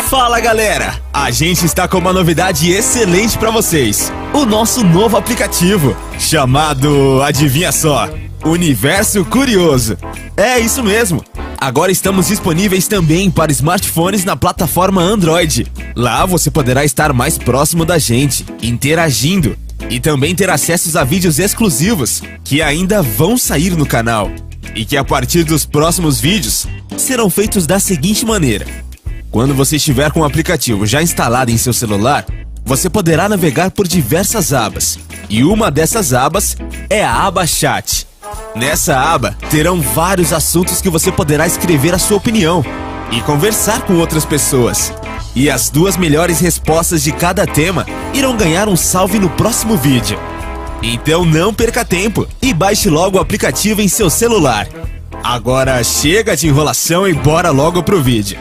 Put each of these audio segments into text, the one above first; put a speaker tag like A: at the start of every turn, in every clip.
A: Fala galera, a gente está com uma novidade excelente para vocês. O nosso novo aplicativo, chamado, adivinha só, Universo Curioso. É isso mesmo. Agora estamos disponíveis também para smartphones na plataforma Android. Lá você poderá estar mais próximo da gente, interagindo, e também ter acessos a vídeos exclusivos que ainda vão sair no canal. E que a partir dos próximos vídeos serão feitos da seguinte maneira. Quando você estiver com o aplicativo já instalado em seu celular, você poderá navegar por diversas abas. E uma dessas abas é a aba Chat. Nessa aba, terão vários assuntos que você poderá escrever a sua opinião e conversar com outras pessoas. E as 2 melhores respostas de cada tema irão ganhar um salve no próximo vídeo. Então não perca tempo e baixe logo o aplicativo em seu celular. Agora chega de enrolação e bora logo pro vídeo.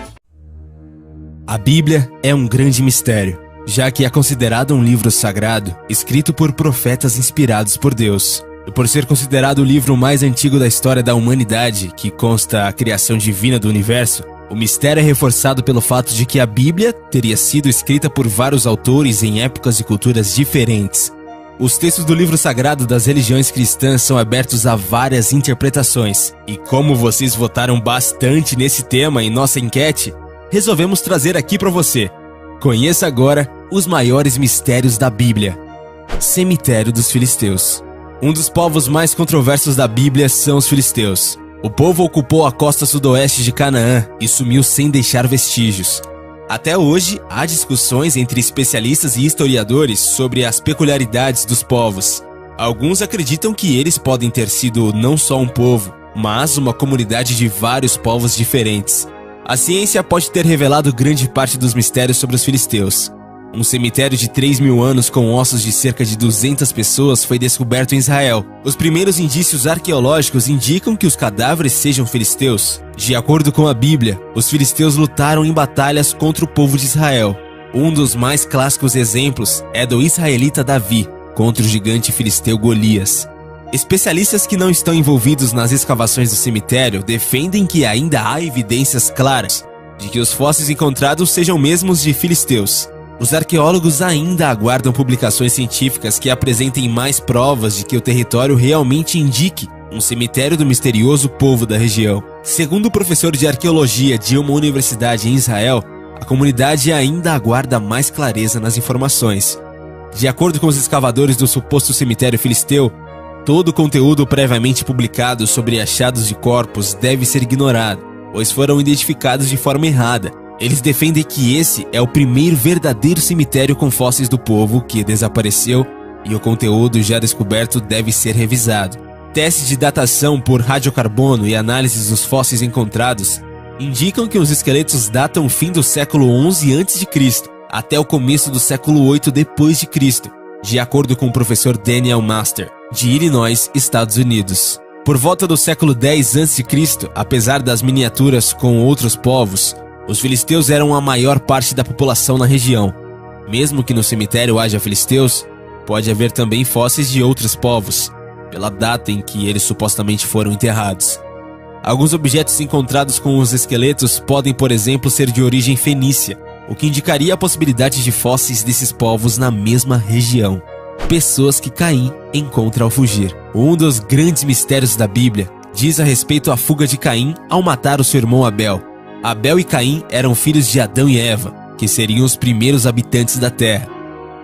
A: A Bíblia é um grande mistério, já que é considerado um livro sagrado, escrito por profetas inspirados por Deus. E por ser considerado o livro mais antigo da história da humanidade, que consta a criação divina do universo, o mistério é reforçado pelo fato de que a Bíblia teria sido escrita por vários autores em épocas e culturas diferentes. Os textos do livro sagrado das religiões cristãs são abertos a várias interpretações. E como vocês votaram bastante nesse tema em nossa enquete, resolvemos trazer aqui para você. Conheça agora os maiores mistérios da Bíblia. Cemitério dos Filisteus. Um dos povos mais controversos da Bíblia são os filisteus. O povo ocupou a costa sudoeste de Canaã e sumiu sem deixar vestígios. Até hoje, há discussões entre especialistas e historiadores sobre as peculiaridades dos povos. Alguns acreditam que eles podem ter sido não só um povo, mas uma comunidade de vários povos diferentes. A ciência pode ter revelado grande parte dos mistérios sobre os filisteus. Um cemitério de 3.000 anos com ossos de cerca de 200 pessoas foi descoberto em Israel. Os primeiros indícios arqueológicos indicam que os cadáveres sejam filisteus. De acordo com a Bíblia, os filisteus lutaram em batalhas contra o povo de Israel. Um dos mais clássicos exemplos é do israelita Davi contra o gigante filisteu Golias. Especialistas que não estão envolvidos nas escavações do cemitério defendem que ainda há evidências claras de que os fósseis encontrados sejam mesmos de filisteus. Os arqueólogos ainda aguardam publicações científicas que apresentem mais provas de que o território realmente indique um cemitério do misterioso povo da região. Segundo o professor de arqueologia de uma universidade em Israel, a comunidade ainda aguarda mais clareza nas informações. De acordo com os escavadores do suposto cemitério filisteu, todo o conteúdo previamente publicado sobre achados de corpos deve ser ignorado, pois foram identificados de forma errada. Eles defendem que esse é o primeiro verdadeiro cemitério com fósseis do povo que desapareceu e o conteúdo já descoberto deve ser revisado. Testes de datação por radiocarbono e análises dos fósseis encontrados indicam que os esqueletos datam o fim do século XI a.C. até o começo do século VIII d.C., de acordo com o professor Daniel Master, de Illinois, Estados Unidos. Por volta do século X a.C., apesar das miniaturas com outros povos, os filisteus eram a maior parte da população na região. Mesmo que no cemitério haja filisteus, pode haver também fósseis de outros povos, pela data em que eles supostamente foram enterrados. Alguns objetos encontrados com os esqueletos podem, por exemplo, ser de origem fenícia, o que indicaria a possibilidade de fósseis desses povos na mesma região. Pessoas que Caim encontra ao fugir. Um dos grandes mistérios da Bíblia diz a respeito à fuga de Caim ao matar o seu irmão Abel. Abel e Caim eram filhos de Adão e Eva, que seriam os primeiros habitantes da terra.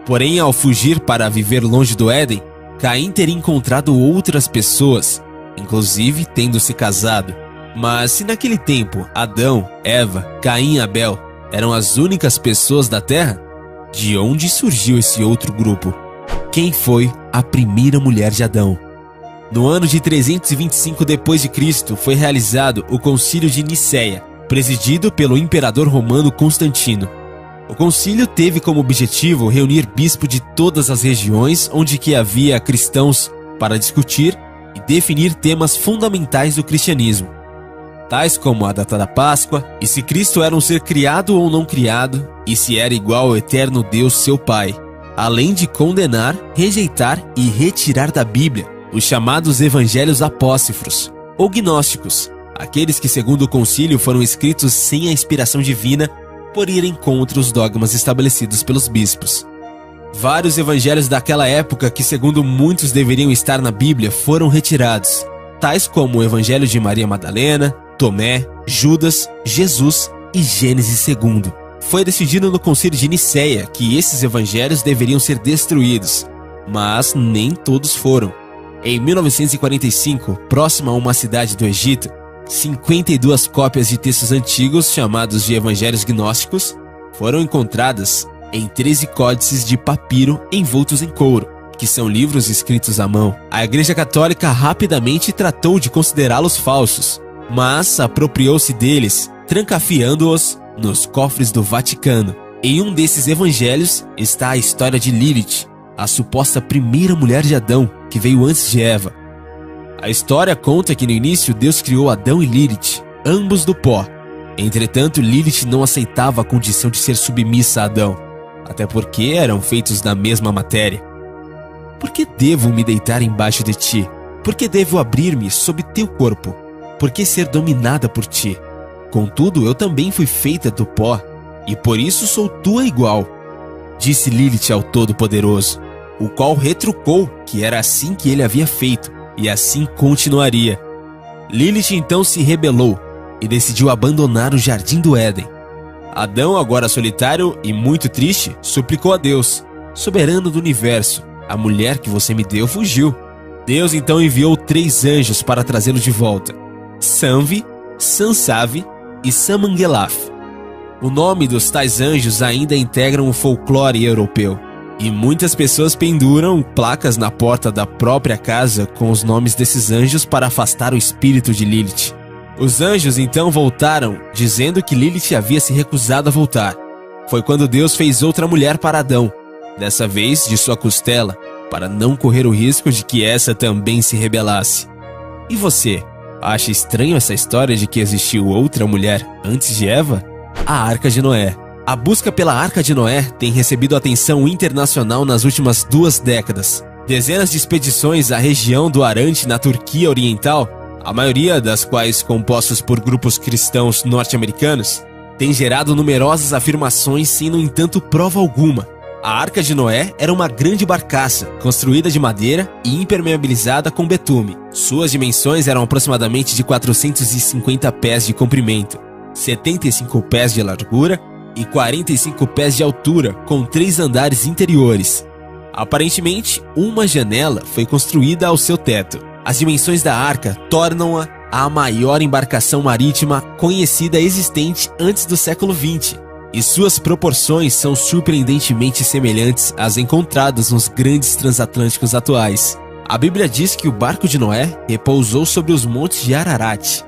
A: Porém, ao fugir para viver longe do Éden, Caim teria encontrado outras pessoas, inclusive tendo se casado. Mas se naquele tempo Adão, Eva, Caim e Abel eram as únicas pessoas da terra, de onde surgiu esse outro grupo? Quem foi a primeira mulher de Adão? No ano de 325 d.C. foi realizado o Concílio de Nicéia, presidido pelo imperador romano Constantino. O concílio teve como objetivo reunir bispos de todas as regiões onde que havia cristãos para discutir e definir temas fundamentais do cristianismo, tais como a data da Páscoa, e se Cristo era um ser criado ou não criado, e se era igual ao eterno Deus seu Pai, além de condenar, rejeitar e retirar da Bíblia os chamados evangelhos apócrifos ou gnósticos, aqueles que segundo o concílio foram escritos sem a inspiração divina
B: por irem contra os dogmas estabelecidos pelos bispos. Vários evangelhos daquela época, que segundo muitos deveriam estar na Bíblia, foram retirados, tais como o Evangelho de Maria Madalena, Tomé, Judas, Jesus e Gênesis 2. Foi decidido no Concílio de Nicéia que esses evangelhos deveriam ser destruídos, mas nem todos foram. Em 1945, próximo a uma cidade do Egito, 52 cópias de textos antigos, chamados de Evangelhos Gnósticos, foram encontradas em 13 códices de papiro envoltos em couro, que são livros escritos à mão. A Igreja Católica rapidamente tratou de considerá-los falsos, mas apropriou-se deles, trancafiando-os nos cofres do Vaticano. Em um desses evangelhos está a história de Lilith, a suposta primeira mulher de Adão, que veio antes de Eva. A história conta que no início Deus criou Adão e Lilith, ambos do pó. Entretanto, Lilith não aceitava a condição de ser submissa a Adão, até porque eram feitos da mesma matéria. Por que devo me deitar embaixo de ti? Por que devo abrir-me sob teu corpo? Por que ser dominada por ti? Contudo, eu também fui feita do pó, e por isso sou tua igual. Disse Lilith ao Todo-Poderoso, o qual retrucou que era assim que ele havia feito, e assim continuaria. Lilith então se rebelou e decidiu abandonar o jardim do Éden. Adão, agora solitário e muito triste, suplicou a Deus, soberano do universo: a mulher que você me deu fugiu. Deus então enviou 3 anjos para trazê-lo de volta: Sanvi, Sansave e Samangelaf. O nome dos tais anjos ainda integram o folclore europeu, e muitas pessoas penduram placas na porta da própria casa com os nomes desses anjos para afastar o espírito de Lilith. Os anjos então voltaram, dizendo que Lilith havia se recusado a voltar. Foi quando Deus fez outra mulher para Adão, dessa vez de sua costela, para não correr o risco de que essa também se rebelasse. E você, acha estranho essa história de que existiu outra mulher antes de Eva? A Arca de Noé. A busca pela Arca de Noé tem recebido atenção internacional nas últimas 2 décadas. Dezenas de expedições à região do Arante, na Turquia Oriental, a maioria das quais compostas por grupos cristãos norte-americanos, tem gerado numerosas afirmações sem, no entanto, prova alguma. A Arca de Noé era uma grande barcaça, construída de madeira e impermeabilizada com betume. Suas dimensões eram aproximadamente de 450 pés de comprimento, 75 pés de largura e 45 pés de altura, com 3 andares interiores. Aparentemente, uma janela foi construída ao seu teto. As dimensões da arca tornam-a a maior embarcação marítima conhecida existente antes do século XX, e suas proporções são surpreendentemente semelhantes às encontradas nos grandes transatlânticos atuais. A Bíblia diz que o barco de Noé repousou sobre os montes de Ararat.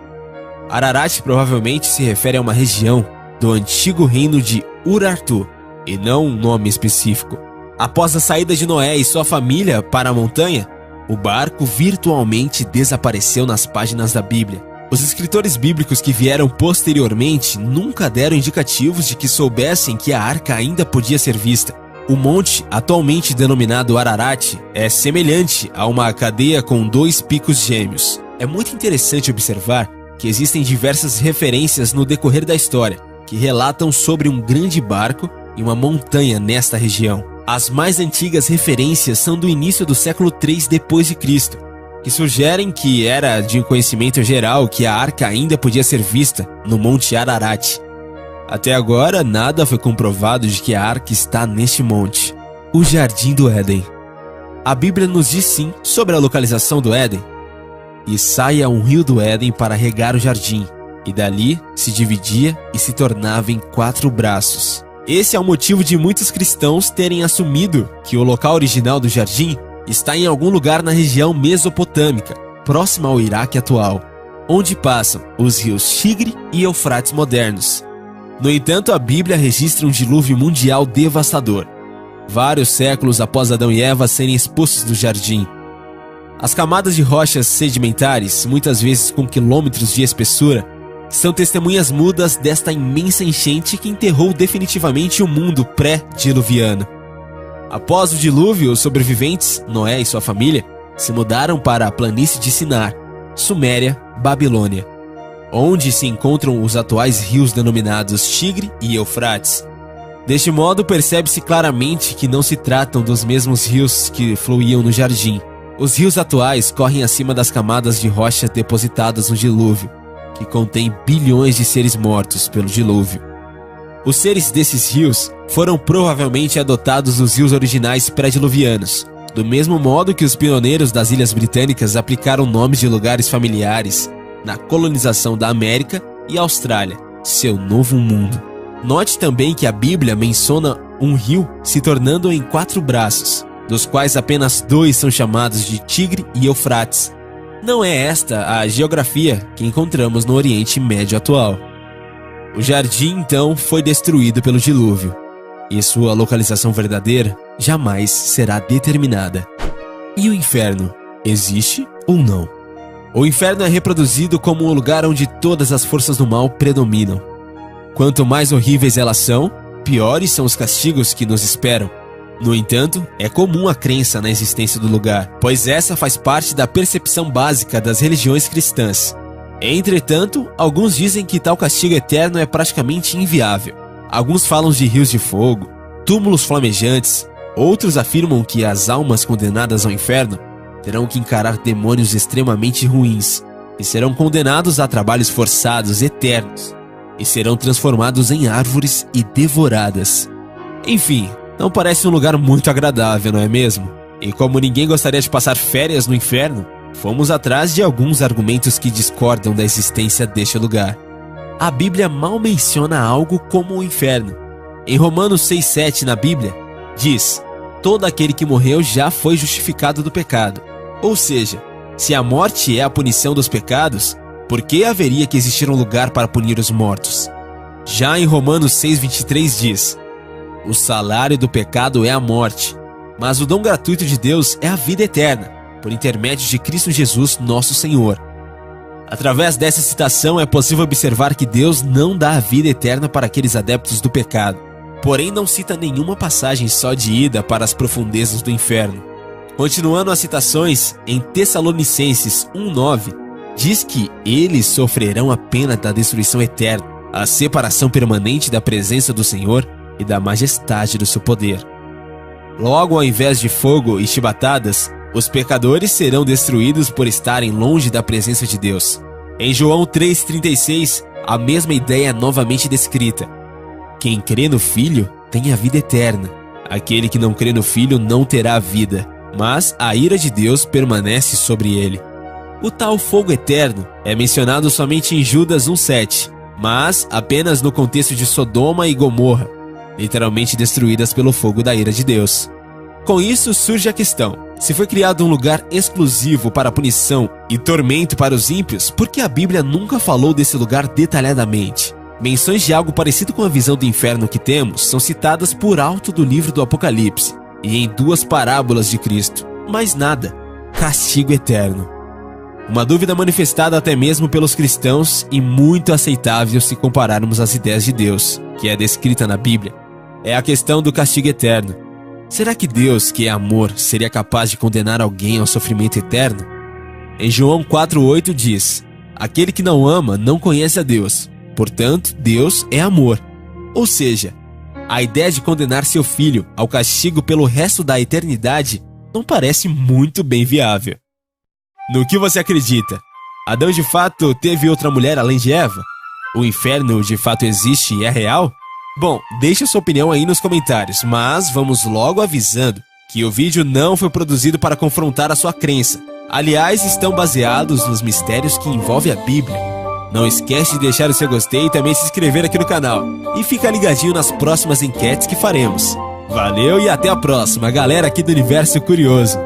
B: Ararat provavelmente se refere a uma região do antigo reino de Urartu, e não um nome específico. Após a saída de Noé e sua família para a montanha, o barco virtualmente desapareceu nas páginas da Bíblia. Os escritores bíblicos que vieram posteriormente nunca deram indicativos de que soubessem que a arca ainda podia ser vista. O monte, atualmente denominado Ararat, é semelhante a uma cadeia com 2 picos gêmeos. É muito interessante observar que existem diversas referências no decorrer da história, que relatam sobre um grande barco e uma montanha nesta região. As mais antigas referências são do início do século III d.C., que sugerem que era de conhecimento geral que a arca ainda podia ser vista no Monte Ararat. Até agora, nada foi comprovado de que a arca está neste monte. O Jardim do Éden. A Bíblia nos diz sim sobre a localização do Éden. E saia um rio do Éden para regar o jardim, e dali se dividia e se tornava em 4 braços. Esse é o motivo de muitos cristãos terem assumido que o local original do jardim está em algum lugar na região mesopotâmica, próxima ao Iraque atual, onde passam os rios Tigre e Eufrates modernos. No entanto, a Bíblia registra um dilúvio mundial devastador, vários séculos após Adão e Eva serem expulsos do jardim. As camadas de rochas sedimentares, muitas vezes com quilômetros de espessura, são testemunhas mudas desta imensa enchente que enterrou definitivamente o mundo pré-diluviano. Após o dilúvio, os sobreviventes, Noé e sua família, se mudaram para a planície de Sinar, Suméria, Babilônia. onde se encontram os atuais rios denominados Tigre e Eufrates. Deste modo, percebe-se claramente que não se tratam dos mesmos rios que fluíam no jardim. Os rios atuais correm acima das camadas de rocha depositadas no dilúvio, que contém bilhões de seres mortos pelo dilúvio. Os seres desses rios foram provavelmente adotados dos rios originais pré-diluvianos, do mesmo modo que os pioneiros das Ilhas Britânicas aplicaram nomes de lugares familiares na colonização da América e Austrália, seu novo mundo. Note também que a Bíblia menciona um rio se tornando em 4 braços, dos quais apenas 2 são chamados de Tigre e Eufrates. Não é esta a geografia que encontramos no Oriente Médio atual. O jardim, então, foi destruído pelo dilúvio, e sua localização verdadeira jamais será determinada. E o inferno, existe ou não? O inferno é reproduzido como o lugar onde todas as forças do mal predominam. Quanto mais horríveis elas são, piores são os castigos que nos esperam. No entanto, é comum a crença na existência do lugar, pois essa faz parte da percepção básica das religiões cristãs. Entretanto, alguns dizem que tal castigo eterno é praticamente inviável. Alguns falam de rios de fogo, túmulos flamejantes, outros afirmam que as almas condenadas ao inferno terão que encarar demônios extremamente ruins e serão condenados a trabalhos forçados eternos e serão transformados em árvores e devoradas. Enfim, não parece um lugar muito agradável, não é mesmo? E como ninguém gostaria de passar férias no inferno, fomos atrás de alguns argumentos que discordam da existência deste lugar. A Bíblia mal menciona algo como o inferno. Em Romanos 6,7 na Bíblia, diz: todo aquele que morreu já foi justificado do pecado. Ou seja, se a morte é a punição dos pecados, por que haveria que existir um lugar para punir os mortos? Já em Romanos 6,23 diz: o salário do pecado é a morte, mas o dom gratuito de Deus é a vida eterna, por intermédio de Cristo Jesus, nosso Senhor. Através dessa citação é possível observar que Deus não dá a vida eterna para aqueles adeptos do pecado, porém não cita nenhuma passagem só de ida para as profundezas do inferno. Continuando as citações, em Tessalonicenses 1,9, diz que eles sofrerão a pena da destruição eterna, a separação permanente da presença do Senhor e da majestade do seu poder. Logo, ao invés de fogo e chibatadas, os pecadores serão destruídos por estarem longe da presença de Deus. Em João 3,36, a mesma ideia é novamente descrita. Quem crê no Filho tem a vida eterna. Aquele que não crê no Filho não terá a vida, mas a ira de Deus permanece sobre ele. O tal fogo eterno é mencionado somente em Judas 1,7, mas apenas no contexto de Sodoma e Gomorra, literalmente destruídas pelo fogo da ira de Deus. Com isso surge a questão: se foi criado um lugar exclusivo para punição e tormento para os ímpios, por que a Bíblia nunca falou desse lugar detalhadamente? Menções de algo parecido com a visão do inferno que temos são citadas por alto do livro do Apocalipse e em 2 parábolas de Cristo, mas nada: castigo eterno. Uma dúvida manifestada até mesmo pelos cristãos e muito aceitável se compararmos às ideias de Deus, que é descrita na Bíblia, é a questão do castigo eterno. Será que Deus, que é amor, seria capaz de condenar alguém ao sofrimento eterno? Em João 4,8 diz: aquele que não ama não conhece a Deus, portanto, Deus é amor. Ou seja, a ideia de condenar seu filho ao castigo pelo resto da eternidade não parece muito bem viável. No que você acredita? Adão de fato teve outra mulher além de Eva? O inferno de fato existe e é real? Bom, deixe sua opinião aí nos comentários, mas vamos logo avisando que o vídeo não foi produzido para confrontar a sua crença. Aliás, estão baseados nos mistérios que envolvem a Bíblia. Não esquece de deixar o seu gostei e também se inscrever aqui no canal. E fica ligadinho nas próximas enquetes que faremos. Valeu e até a próxima, galera aqui do Universo Curioso.